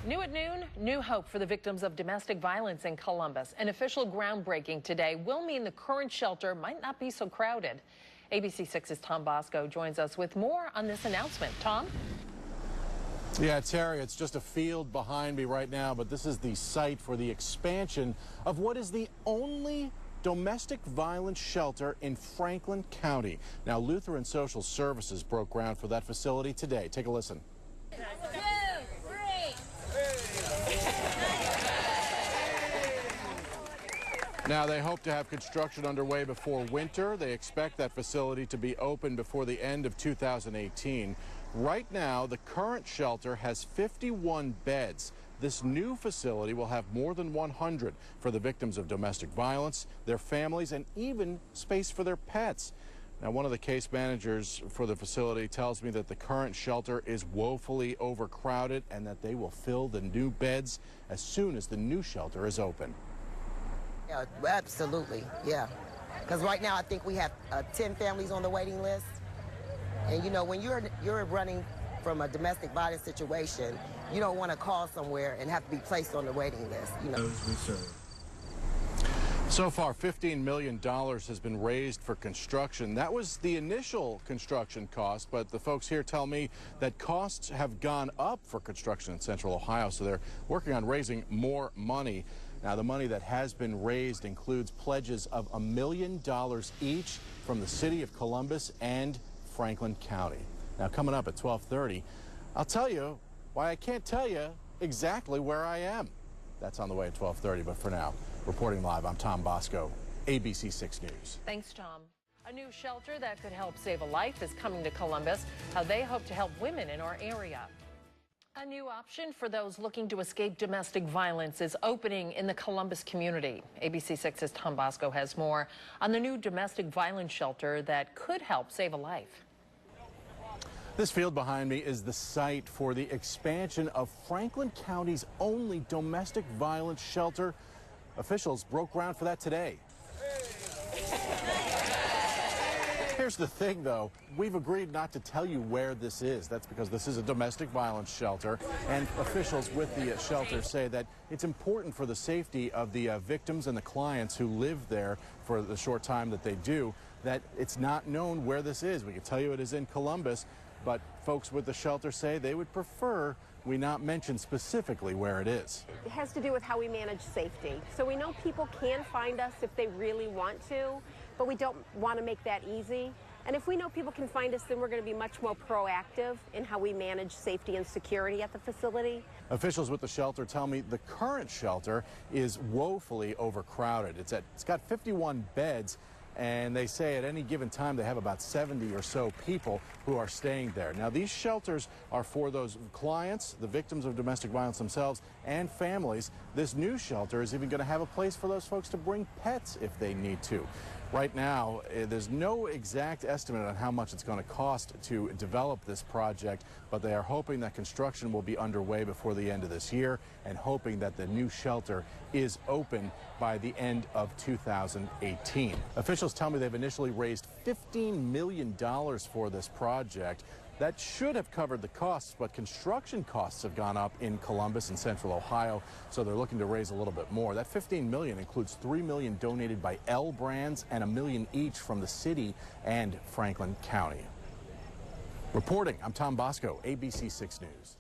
New at noon, new hope for the victims of domestic violence in Columbus. An official groundbreaking today will mean the current shelter might not be so crowded. ABC 6's Tom Bosco joins us with more on this announcement. Tom? Yeah, Terry, it's just a field behind me right now, but this is the site for the expansion of what is the only domestic violence shelter in Franklin County. Now, Lutheran Social Services broke ground for that facility today. Take a listen. 2, 3. Now, they hope to have construction underway before winter. They expect that facility to be open before the end of 2018. Right now, the current shelter has 51 beds. This new facility will have more than 100 for the victims of domestic violence, their families, and even space for their pets. Now, one of the case managers for the facility tells me that the current shelter is woefully overcrowded and that they will fill the new beds as soon as the new shelter is open. Yeah, absolutely, yeah. Because right now I think we have 10 families on the waiting list. And you know, when you're running from a domestic violence situation, you don't want to call somewhere and have to be placed on the waiting list, you know. So far, $15 million has been raised for construction. That was the initial construction cost, but the folks here tell me that costs have gone up for construction in Central Ohio, so they're working on raising more money. Now, the money that has been raised includes pledges of $1 million each from the city of Columbus and Franklin County. Now, coming up at 12:30, I'll tell you why I can't tell you exactly where I am. That's on the way at 12:30, but for now, reporting live, I'm Tom Bosco, ABC 6 News. Thanks, Tom. A new shelter that could help save a life is coming to Columbus. How they hope to help women in our area. A new option for those looking to escape domestic violence is opening in the Columbus community. ABC 6's Tom Bosco has more on the new domestic violence shelter that could help save a life. This field behind me is the site for the expansion of Franklin County's only domestic violence shelter. Officials broke ground for that today. Here's the thing, though. We've agreed not to tell you where this is. That's because this is a domestic violence shelter, and officials with the shelter say that it's important for the safety of the victims and the clients who live there for the short time that they do, that it's not known where this is. We can tell you it is in Columbus, but folks with the shelter say they would prefer we not mention specifically where it is. It has to do with how we manage safety. So we know people can find us if they really want to, but we don't want to make that easy. And if we know people can find us, then we're going to be much more proactive in how we manage safety and security at the facility. Officials with the shelter tell me the current shelter is woefully overcrowded. It's got 51 beds. And they say at any given time they have about 70 or so people who are staying there. Now, these shelters are for those clients, the victims of domestic violence themselves, and families. This new shelter is even going to have a place for those folks to bring pets if they need to. Right now, there's no exact estimate on how much it's going to cost to develop this project, but they are hoping that construction will be underway before the end of this year and hoping that the new shelter is open by the end of 2018. Officials tell me they've initially raised $15 million for this project. That should have covered the costs, but construction costs have gone up in Columbus and Central Ohio, so they're looking to raise a little bit more. That $15 million includes $3 million donated by L Brands and $1 million each from the city and Franklin County. Reporting, I'm Tom Bosco, ABC 6 News.